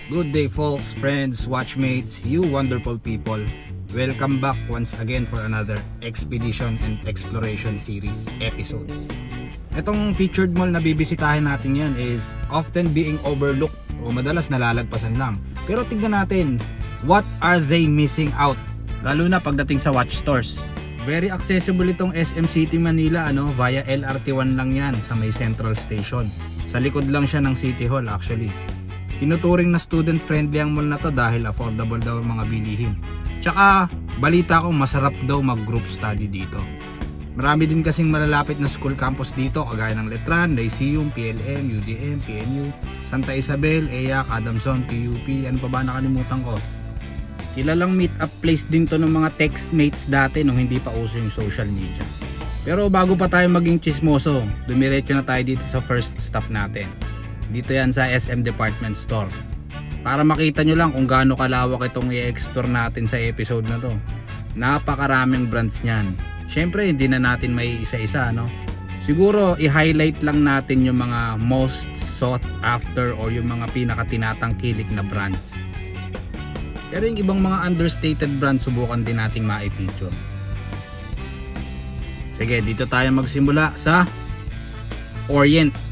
Good day folks, friends, watchmates, you wonderful people. Welcome back once again for another Expedition and Exploration Series episode. Itong featured mall na bibisitahin natin yan is often being overlooked o madalas nalalagpasan lang. Pero tignan natin, what are they missing out? Lalo na pagdating sa watch stores. Very accessible itong SM City Manila via LRT1 lang yan sa may Central Station. Sa likod lang siya ng City Hall actually. Tinuturing na student friendly ang mall na to dahil affordable daw ang mga bilihin. Tsaka balita ko masarap daw mag group study dito. Marami din kasing malalapit na school campus dito kagaya ng Letran, Lyceum, PLM, UDM, PNU, Santa Isabel, EAC, Adamson, PUP, ano pa ba nakalimutan ko. Kilalang meet up place din to ng mga textmates dati nung hindi pa uso yung social media. Pero bago pa tayo maging chismoso, dumiretso na tayo dito sa first stop natin. Dito yan sa SM Department Store. Para makita nyo lang kung gaano kalawak itong i-explore natin sa episode na to. Napakaraming brands niyan. Syempre hindi na natin may isa-isa Siguro i-highlight lang natin yung mga most sought after o yung mga pinaka-tinatangkilik na brands. Pero yung ibang mga understated brands subukan din nating ma-feature. Sige, dito tayo magsimula sa Orient.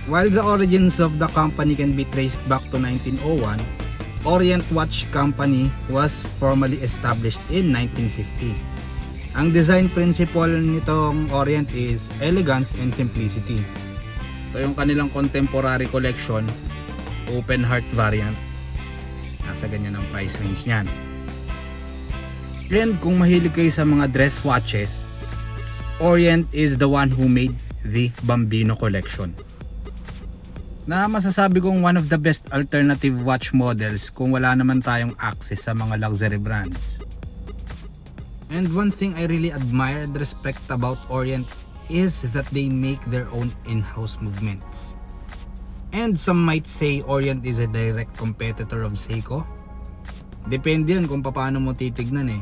While the origins of the company can be traced back to 1901, Orient Watch Company was formally established in 1950. Ang design principle nitong Orient is elegance and simplicity. Ito yung kanilang contemporary collection, open heart variant. Nasa ganyan ang price range niyan. And kung mahilig kayo sa mga dress watches, Orient is the one who made the Bambino collection. Na masasabi kong one of the best alternative watch models kung wala naman tayong access sa mga luxury brands. And one thing I really admire and respect about Orient is that they make their own in-house movements. And some might say Orient is a direct competitor of Seiko. Depende yan kung paano mo titignan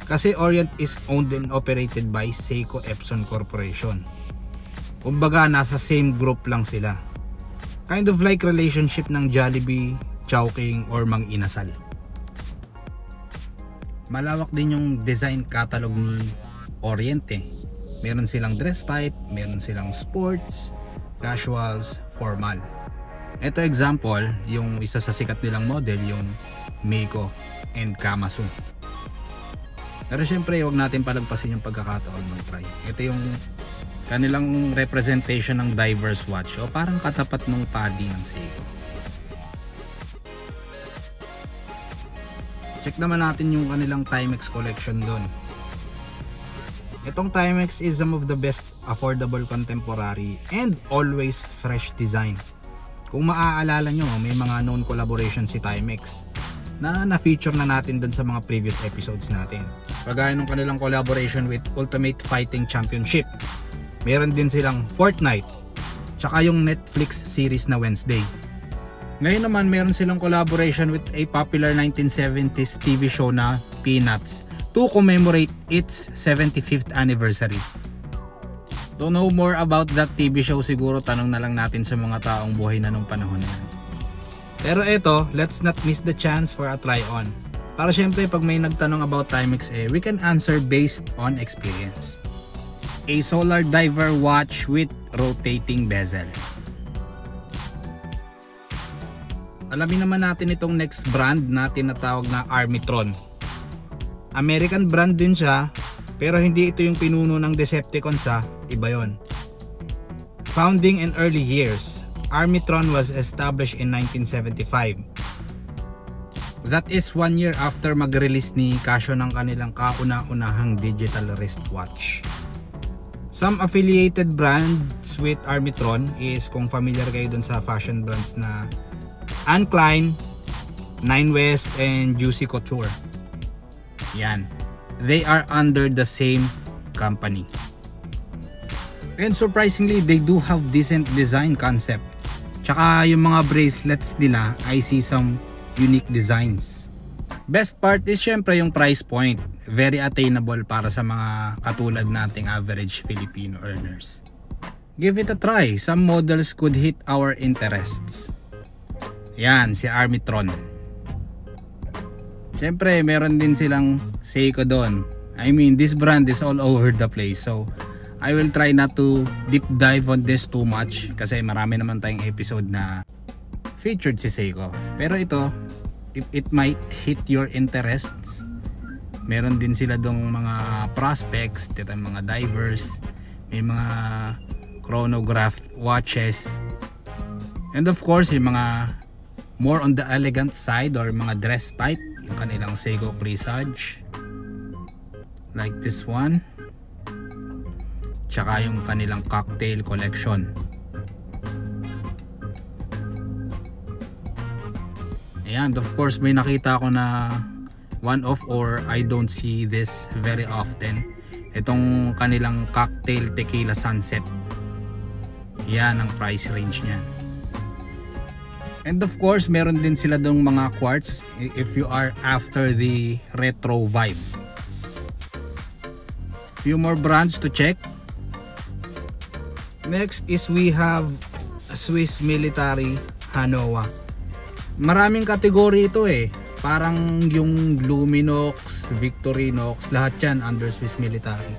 Kasi Orient is owned and operated by Seiko Epson Corporation. Kumbaga nasa same group lang sila. Kind of like relationship ng Jollibee, Chowking, or Mang Inasal. Malawak din yung design catalog ni Orient Meron silang dress type, meron silang sports, casuals, formal. Ito example, yung isa sa sikat nilang model, yung Meiko and Kamasu. Pero syempre, huwag natin palagpasin yung pagkakataon ng try. Ito yung kanilang representation ng diverse watch o parang katapat ng padi ng Seiko. Check naman natin yung kanilang Timex collection doon. Itong Timex is some of the best affordable contemporary and always fresh design. Kung maaalala nyo, may mga known collaboration si Timex na na-feature na natin doon sa mga previous episodes natin. Kagaya ng kanilang collaboration with Ultimate Fighting Championship. Meron din silang Fortnite, tsaka yung Netflix series na Wednesday. Ngayon naman meron silang collaboration with a popular 1970s TV show na Peanuts to commemorate its 75th anniversary. To know more about that TV show siguro tanong na lang natin sa mga taong buhay na nung panahon na yan. Pero eto, let's not miss the chance for a try on. Para syempre pag may nagtanong about Timex we can answer based on experience. A solar diver watch with rotating bezel. Alamin naman natin itong next brand na tinatawag na Armitron. American brand din siya, pero hindi ito yung pinuno ng Decepticons iba yon. Founding in early years, Armitron was established in 1975. That is 1 year after mag-release ni Casio ng kanilang kauna-unahang digital wristwatch. Some affiliated brands with Armitron is kung familiar kayo dun sa fashion brands na Anne Klein, Nine West, and Juicy Couture. Yan. They are under the same company. And surprisingly, they do have decent design concept. Tsaka yung mga bracelets nila, I see some unique designs. Best part is syempre yung price point. Very attainable para sa mga katulad nating average Filipino earners. Give it a try. Some models could hit our interests. Yan, si Armitron. Siyempre, meron din silang Seiko doon. I mean, this brand is all over the place. So, I will try not to deep dive on this too much kasi marami naman tayong episode na featured si Seiko. Pero ito, if it might hit your interests, meron din sila dong mga prospects, dito mga divers, may mga chronograph watches, and of course yung mga more on the elegant side or mga dress type, yung kanilang Seiko Presage like this one, tsaka yung kanilang cocktail collection. Ayan, of course may nakita ako na one of, or I don't see this very often, itong kanilang cocktail tequila sunset. Yan ang price range niya. And of course meron din sila dong mga quartz if you are after the retro vibe. Few more brands to check. Next is we have Swiss Military Hanoa. Maraming kategory ito eh. Parang yung Luminox, Victorinox, lahat yan under Swiss Military.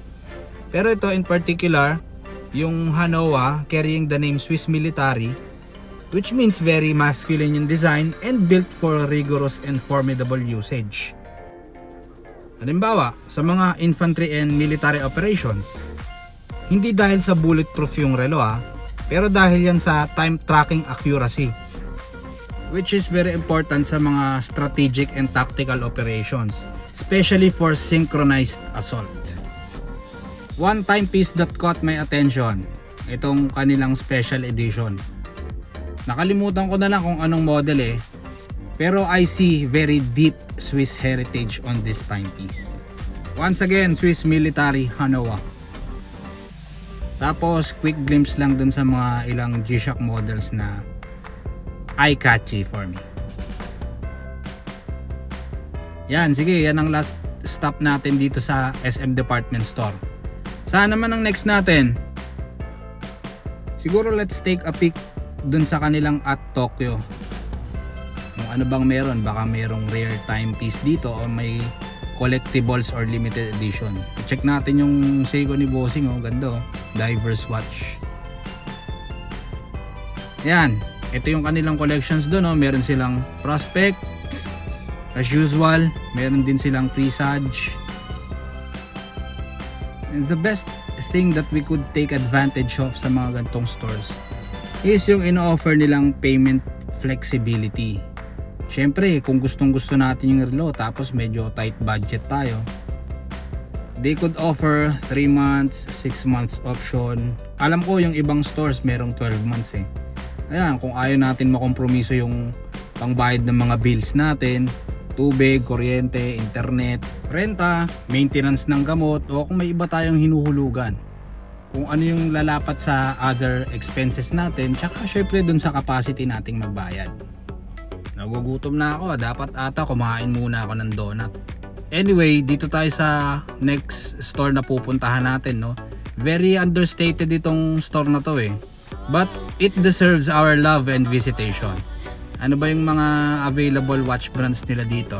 Pero ito in particular, yung Hanoa carrying the name Swiss Military, which means very masculine in design and built for rigorous and formidable usage. Halimbawa, sa mga infantry and military operations, hindi dahil sa bulletproof yung relo pero dahil yan sa time tracking accuracy, which is very important sa mga strategic and tactical operations, especially for synchronized assault. One timepiece that caught my attention, itong kanilang special edition. Nakalimutan ko na lang kung anong model pero I see very deep Swiss heritage on this timepiece. Once again, Swiss Military Hanoa. Tapos quick glimpse lang dun sa mga ilang G-Shock models na eye-catchy for me. Yan, sige, yan ang last stop natin dito sa SM Department Store. Saan naman ang next natin? Siguro let's take a peek dun sa kanilang at Tokyo. Kung ano bang meron, baka merong rare timepiece dito o may collectibles or limited edition. Check natin yung Seiko ni Bossing, ganda diverse watch. Yan. Ito yung kanilang collections doon, meron silang prospects as usual, meron din silang presage. And the best thing that we could take advantage of sa mga gantong stores is yung ino-offer nilang payment flexibility. Syempre, kung gustong gusto natin yung relo tapos medyo tight budget tayo, they could offer 3 months, 6 months option. Alam ko yung ibang stores merong 12 months Ayan, kung ayaw natin makompromiso yung pangbayad ng mga bills natin, tubig, kuryente, internet, renta, maintenance ng gamot, o kung may iba tayong hinuhulugan, kung ano yung lalapat sa other expenses natin, tsaka syempre dun sa capacity nating magbayad. Nagugutom na ako, dapat ata kumain muna ako ng donut. Anyway, dito tayo sa next store na pupuntahan natin, Very understated itong store na to but it deserves our love and visitation. Ano ba yung mga available watch brands nila dito?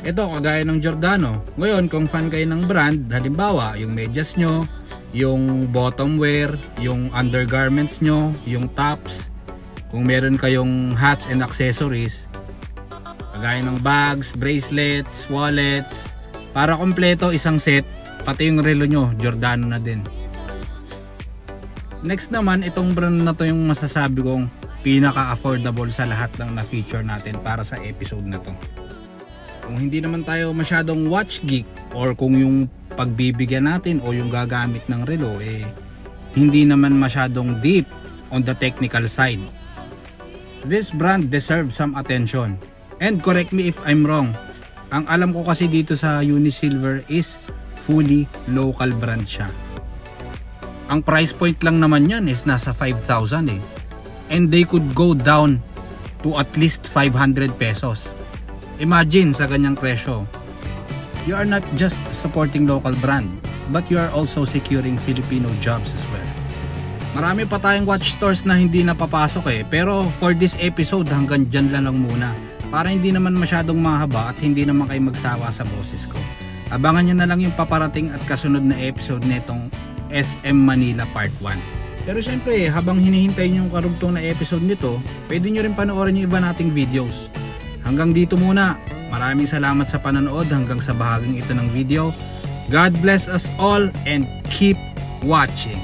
Ito, kagaya ng Giordano. Ngayon, kung fan kayo ng brand, halimbawa yung medyas nyo, yung bottom wear, yung undergarments nyo, yung tops, kung meron kayong hats and accessories, kagaya ng bags, bracelets, wallets, para kompleto isang set, pati yung relo nyo, Giordano na din. Next naman, itong brand na to yung masasabi kong pinaka-affordable sa lahat ng na-feature natin para sa episode na to. Kung hindi naman tayo masyadong watch geek, or kung yung pagbibigyan natin o yung gagamit ng relo hindi naman masyadong deep on the technical side, this brand deserves some attention. And correct me if I'm wrong, ang alam ko kasi dito sa Unisilver is fully local brand siya. Ang price point lang naman yan is nasa 5,000 and they could go down to at least 500 pesos. Imagine sa ganyang presyo, you are not just supporting local brand, but you are also securing Filipino jobs as well. Marami pa tayong watch stores na hindi napapasok pero for this episode hanggang dyan lang muna. Para hindi naman masyadong mahaba at hindi naman kayo magsawa sa boses ko. Abangan nyo na lang yung paparating at kasunod na episode netong SM Manila Part 1. Pero syempre habang hinihintay nyo yung karugtong na episode nito, pwede nyo rin panoorin yung iba nating videos. Hanggang dito muna. Maraming salamat sa panonood hanggang sa bahaging ito ng video. God bless us all and keep watching.